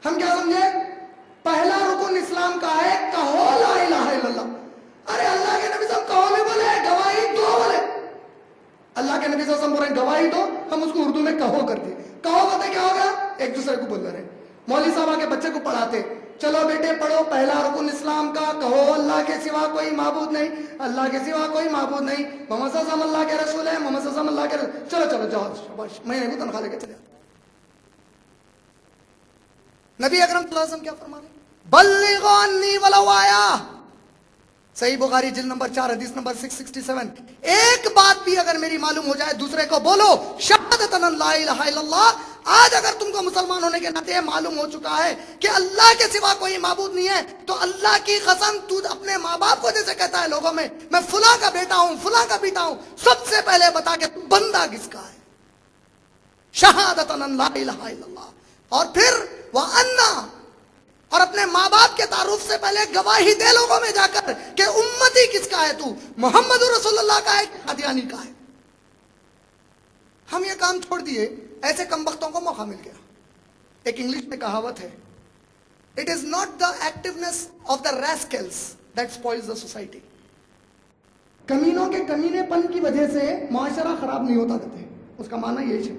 ہم کیا سمجھے؟ پہلا رکن اسلام کا ہے کہو لا الہ الا اللہ۔ ارے اللہ کے نبی صاحب کہو نہیں بولے، گواہی دو بولے۔ اللہ کے نبی صلی اللہ علیہ وسلم بولے گواہی دو، ہم اس کو اردو میں کہو کرتے۔ کہو کہتے کیا ہوگا؟ ایک دوسرے کو بول رہے ہیں۔ مولوی صاحب آ کے بچے کو پڑھاتے، چلو بیٹے پڑھو پہلا رکن اسلام کا کہو اللہ کے سوا کوئی معبود نہیں، اللہ کے سوا کوئی معبود نہیں، محمد صلی اللہ علیہ وسلم اللہ کے رسول ہے، محمد صلی اللہ علیہ وسلم اللہ کے رسول۔ چلو چلو جاؤ شاباش، مہینے کو تنخواہ لے کے چلے۔ نبی اکرم صلی اللہ علیہ وسلم کیا فرما رہے؟ بلغوا انی ولو آیا، صحیح بخاری جلد نمبر 4 حدیث نمبر 667۔ ایک بات بھی اگر میری معلوم ہو جائے دوسرے کو بولو، شہادت ان لا الہ الا اللہ۔ آج اگر تم کو مسلمان ہونے کے ناطے معلوم ہو چکا ہے کہ اللہ کے سوا کوئی معبود نہیں ہے، تو اللہ کی قسم تو اپنے ماں باپ کو جیسے کہتا ہے لوگوں میں میں فلاں کا بیٹا ہوں فلاں کا بیٹا ہوں، سب سے پہلے بتا کہ تو بندہ کس کا ہے، شہادت ان لا الہ الا اللہ۔ اور پھر وَأَنَّا، اور اپنے ماں باپ کے تعارف سے پہلے گواہی دے لوگوں میں جا کر کہ امتی کس کا ہے، تو محمد رسول اللہ کا ہے کہ قادیانی کا ہے۔ ہم یہ کام چھوڑ دیے، ایسے کم بختوں کو موقع مل گیا۔ ایک انگلش میں کہاوت ہے، it is not the activeness of the rascals that spoils the society. کمینوں کے کمینے پن کی وجہ سے معاشرہ خراب نہیں ہوتا کہتے ہیں، اس کا معنی یہ ہے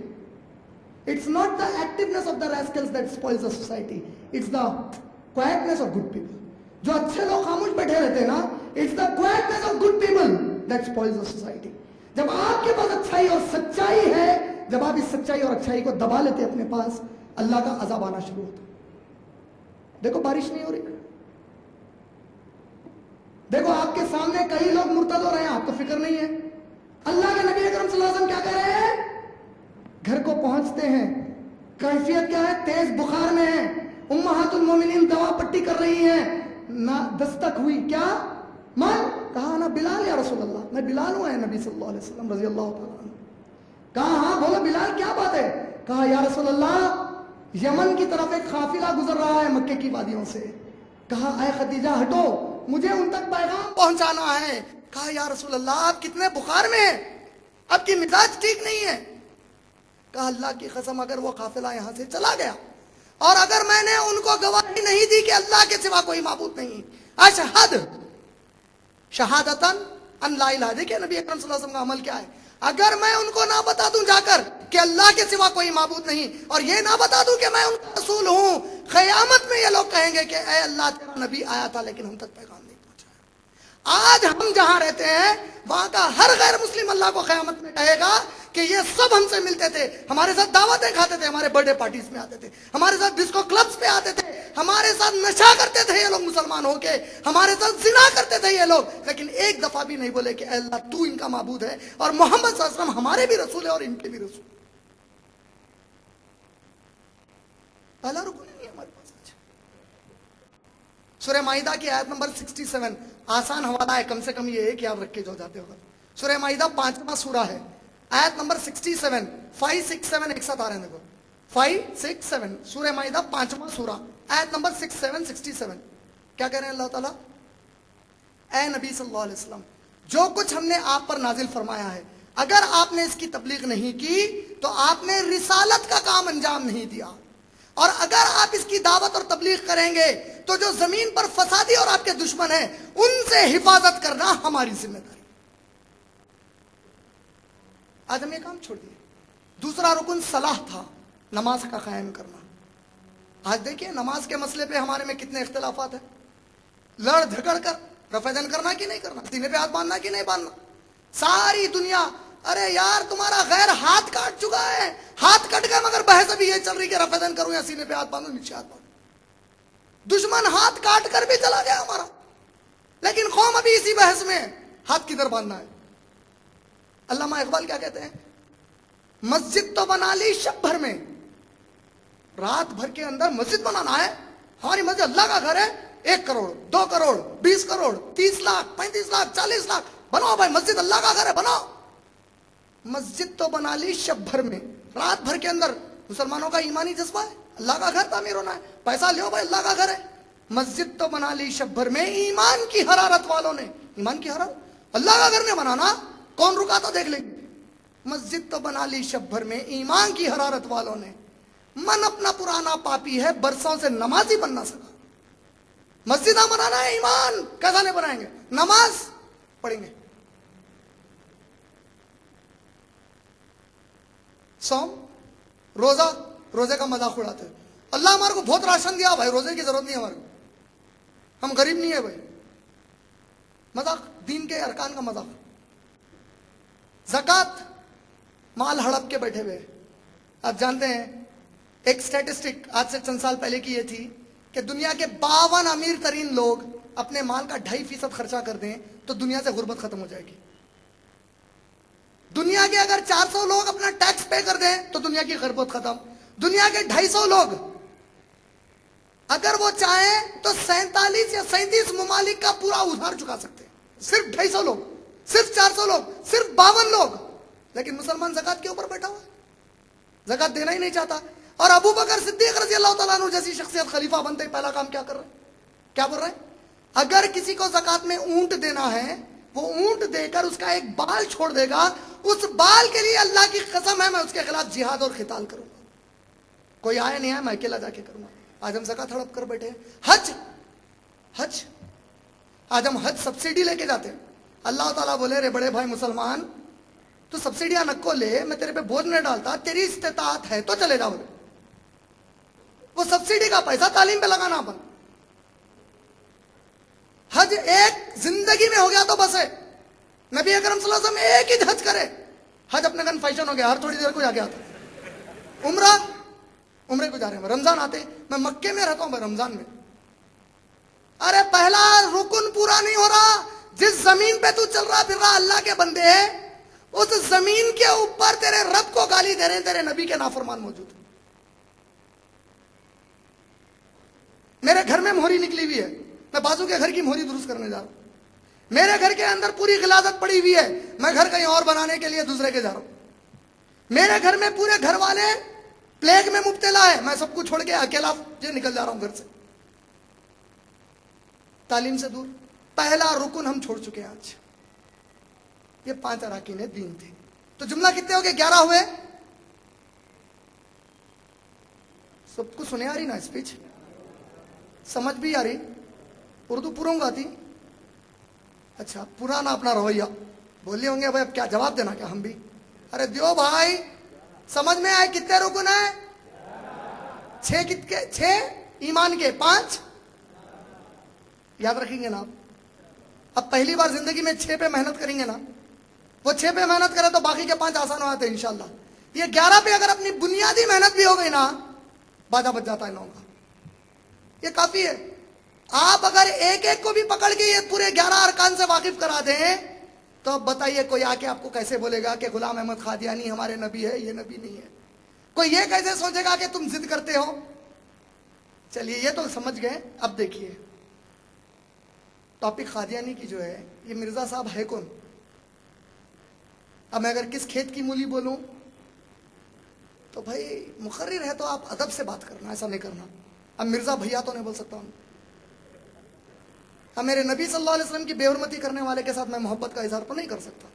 it's not the activeness of the rascals that spoils the society, it's the quietness of good people۔ جو اچھے لوگ خاموش بیٹھے رہتے ہیں نا، it's the quietness of good people that spoils the society۔ جب آپ کے پاس اچھائی اور سچائی ہے، جب آپ اس سچائی اور اچھائی کو دبا لیتے اپنے پاس، اللہ کا عذاب آنا شروع ہوتا۔ دیکھو بارش نہیں ہو رہی، دیکھو آپ کے سامنے کئی لوگ مرتد ہو رہے ہیں، آپ کو فکر نہیں ہے۔ اللہ کے نبی اکرم صلی اللہ علیہ وسلم کیا کہہ رہے ہیں؟ گھر کو پہنچتے ہیں، کیفیت کیا ہے؟ تیز بخار میں ہے، امہات المومنین دوا پٹی کر رہی ہیں، نہ دستک ہوئی، کیا من؟ کہا انا بلال یا رسول اللہ، میں بلال ہوں، ہے نبی صلی اللہ علیہ وسلم رضی اللہ تعالیٰ عنہ۔ کہا ہاں بولو بلال کیا بات ہے؟ کہا یا رسول اللہ یمن کی طرف ایک قافلہ گزر رہا ہے مکے کی وادیوں سے۔ کہا اے خدیجہ ہٹو، مجھے ان تک پیغام پہنچانا ہے۔ کہا یا رسول اللہ آپ کتنے بخار میں ہیں، آپ کی مزاج ٹھیک نہیں ہے۔ کہا اللہ کی قسم اگر وہ قافلہ یہاں سے چلا گیا اور اگر میں نے ان کو گواہی نہیں دی کہ اللہ کے سوا کوئی معبود نہیں، اشہد شہادتن ان لا الہ، دیکھیں نبی اکرم صلی اللہ علیہ وسلم کا عمل کیا ہے، اگر میں ان کو نہ بتا دوں جا کر کہ اللہ کے سوا کوئی معبود نہیں، اور یہ نہ بتا دوں کہ میں ان کا رسول ہوں، قیامت میں یہ لوگ کہیں گے کہ اے اللہ تیرا نبی آیا تھا لیکن ہم تک پیغام نہیں پہنچایا۔ آج ہم جہاں رہتے ہیں وہاں کا ہر غیر مسلم اللہ کو قیامت میں کہے گا کہ یہ سب ہم سے ملتے تھے، ہمارے ساتھ دعوتیں کھاتے تھے، ہمارے برتھ ڈے پارٹیز میں آتے تھے، ہمارے ساتھ ڈسکو کلبز پہ آتے تھے، ہمارے ساتھ نشہ کرتے تھے یہ لوگ مسلمان ہو کے، ہمارے ساتھ زنا کرتے تھے یہ لوگ، لیکن ایک دفعہ بھی نہیں بولے کہ اے اللہ تو ان کا معبود ہے اور محمد صلی اللہ علیہ وسلم ہمارے بھی رسول ہے اور ان کے بھی رسول۔ پہلا رکن نہیں ہے ہمارے پاس آج۔ سورہ مائدہ کی آیت نمبر 67، آسان حوالہ ہے، کم سے کم یہ ایک یاد رکھ کے جو جاتے ہوگا۔ سورہ مائدہ 5واں سورہ ہے، آیت نمبر 67، 5 6 7 ایک ساتھ آ رہے ہیں، دیکھو 5 6 7، سورہ مائدہ 5واں سورہ، آیت نمبر 67 67۔ کیا کہہ رہے ہیں اللہ تعالیٰ؟ اے نبی صلی اللہ علیہ وسلم جو کچھ ہم نے آپ پر نازل فرمایا ہے، اگر آپ نے اس کی تبلیغ نہیں کی تو آپ نے رسالت کا کام انجام نہیں دیا، اور اگر آپ اس کی دعوت اور تبلیغ کریں گے تو جو زمین پر فسادی اور آپ کے دشمن ہیں ان سے حفاظت کرنا ہماری ذمہ داری۔ آج ہم یہ کام چھوڑ دیے۔ دوسرا رکن صلاح تھا، نماز کا قائم کرنا۔ آج دیکھیے نماز کے مسئلے پہ ہمارے میں کتنے اختلافات ہیں، لڑ جھگڑ کر رفع دین کرنا کہ نہیں کرنا، سینے پہ ہاتھ باندھنا کہ نہیں باندھنا، ساری دنیا ارے یار تمہارا غیر ہاتھ کاٹ چکا ہے، ہاتھ کٹ گئے مگر بحث ابھی یہ چل رہی کہ رفع دین کروں یا سینے پہ ہاتھ باندھوں نیچے ہاتھ باندھوں۔ دشمن ہاتھ کاٹ کر بھی چلا گیا ہمارا، لیکن قوم ابھی اسی بحث میں ہاتھ کدھر باندھنا ہے۔ علامہ اقبال کیا کہتے ہیں؟ مسجد تو بنا لی شب بھر میں، رات بھر کے اندر مسجد بنانا ہے، ہماری مسجد اللہ کا گھر ہے، 1 کروڑ 2 کروڑ 20 کروڑ 30 لاکھ 35 لاکھ 40 لاکھ بناؤ بھائی، مسجد اللہ کا گھر ہے بناؤ۔ مسجد تو بنا لی شب بھر میں، رات بھر کے اندر مسلمانوں کا ایمانی جذبہ ہے، اللہ کا گھر تعمیر ہونا ہے، پیسہ لیو بھائی اللہ کا گھر ہے۔ مسجد تو بنا لی شب بھر میں ایمان کی حرارت والوں نے، ایمان کی حرارت، اللہ کا گھر نہیں بنانا، کون رکا تو دیکھ لیں گے۔ مسجد تو بنا لی شب بھر میں ایمان کی حرارت والوں نے، من اپنا پرانا پاپی ہے، برسوں سے نمازی بننا سکا۔ مسجدہ بنانا ہے ایمان، کیسا نہیں بنائیں گے؟ نماز پڑھیں گے، سوم، روزہ، روزے کا مذاق اڑاتے ہیں، اللہ ہمارے کو بہت راشن دیا بھائی، روزے کی ضرورت نہیں ہے ہمارے کو، ہم غریب نہیں ہے بھائی، مذاق، دین کے ارکان کا مذاق۔ زکوٰۃ، مال ہڑپ کے بیٹھے ہوئے۔ آپ جانتے ہیں ایک سٹیٹسٹک آج سے چند سال پہلے کی یہ تھی کہ دنیا کے 52 امیر ترین لوگ اپنے مال کا 2.5% خرچہ کر دیں تو دنیا سے غربت ختم ہو جائے گی۔ دنیا کے اگر 400 لوگ اپنا ٹیکس پے کر دیں تو دنیا کی غربت ختم۔ دنیا کے 250 لوگ اگر وہ چاہیں تو 47 یا 37 ممالک کا پورا ادھار چکا سکتے ہیں، صرف 250 لوگ، صرف 400 لوگ، صرف 52 لوگ۔ لیکن مسلمان زکوٰۃ کے اوپر بیٹھا ہوا ہے، زکوٰۃ دینا ہی نہیں چاہتا۔ اور ابو بکر صدیق رضی اللہ تعالیٰ عنہ جیسی شخصیت خلیفہ بنتے ہی پہلا کام کیا کر رہے ہیں؟ کیا بول رہے ہیں؟ اگر کسی کو زکوٰۃ میں اونٹ دینا ہے، وہ اونٹ دے کر اس کا ایک بال چھوڑ دے گا، اس بال کے لیے اللہ کی قسم ہے میں اس کے خلاف جہاد اور قتال کروں گا۔ کوئی آئے نہیں آئے، میں اکیلا جا کے کروں گا۔ آج ہم زکوٰۃ ہڑپ کر بیٹھے ہیں۔ حج، آج ہم حج سبسڈی لے کے جاتے ہیں۔ اللہ تعالیٰ بولے رے بڑے بھائی مسلمان، تو سبسڈیاں نکو لے، میں تیرے پہ بوجھ نہیں ڈالتا، تیری استطاعت ہے تو چلے جاؤ۔ وہ سبسڈی کا پیسہ تعلیم پہ لگانا اپن۔ حج ایک زندگی میں ہو گیا تو بس ہے۔ نبی اکرم صلی اللہ علیہ وسلم ایک ہی حج کرے، حج اپنے گن فیشن ہو گیا، ہر تھوڑی دیر کو جا کے آتا۔ عمرے کو جا رہے ہیں، رمضان آتے، میں مکے میں رہتا ہوں بھائی، رمضان میں ارے پہلا رکن پورا نہیں ہو رہا۔ جس زمین پہ تو چل رہا پھر رہا اللہ کے بندے، اس زمین کے اوپر تیرے رب کو گالی دے رہے ہیں تیرے نبی کے نافرمان موجود۔ میرے گھر میں مہری نکلی ہوئی ہے، میں بازو کے گھر کی مہری درست کرنے جا رہا ہوں۔ میرے گھر کے اندر پوری غلاظت پڑی ہوئی ہے، میں گھر کہیں اور بنانے کے لیے دوسرے کے جا رہا ہوں۔ میرے گھر میں پورے گھر والے پلیگ میں مبتلا ہے، میں سب کو چھوڑ کے اکیلا جو نکل جا رہا ہوں گھر سے، تعلیم سے دور۔ پہلا رکن ہم چھوڑ چکے ہیں آج۔ یہ 5 اراکین دین تھے، تو جملہ کتنے ہو گئے؟ 11 ہوئے۔ سب کو سنے آ رہی نا اسپیچ؟ سمجھ بھی آ رہی؟ اردو پوروں آتی؟ اچھا، پرانا اپنا رویہ بولے ہوں گے بھائی اب کیا جواب دینا کیا ہم بھی؟ ارے دیو بھائی، سمجھ میں آئے کتنے رکن ہیں؟ 6 ایمان کے، 5 یاد رکھیں گے نا؟ اب پہلی بار زندگی میں 6 پہ محنت کریں گے نا، وہ 6 پہ محنت کرے تو باقی کے 5 آسان ہو جاتے ہیں انشاءاللہ۔ یہ 11 پہ اگر اپنی بنیادی محنت بھی ہو گئی نا، باجا بچ جاتا ہے لوگوں کا، یہ کافی ہے۔ آپ اگر ایک ایک کو بھی پکڑ کے یہ پورے 11 ارکان سے واقف کرا دیں تو اب بتائیے کوئی آ کے آپ کو کیسے بولے گا کہ غلام احمد قادیانی ہمارے نبی ہے؟ یہ نبی نہیں ہے۔ کوئی یہ کیسے سوچے گا کہ تم ضد کرتے ہو؟ چلیے یہ تو سمجھ گئے۔ اب دیکھیے ٹاپک قادیانی کی جو ہے، یہ مرزا صاحب ہے کون؟ اب میں اگر کس کھیت کی مولی بولوں تو بھائی مقرر ہے تو آپ ادب سے بات کرنا، ایسا نہیں کرنا۔ اب مرزا بھیا تو نہیں بول سکتا ہوں۔ اب میرے نبی صلی اللہ علیہ وسلم کی بے حرمتی کرنے والے کے ساتھ میں محبت کا اظہار تو نہیں کر سکتا۔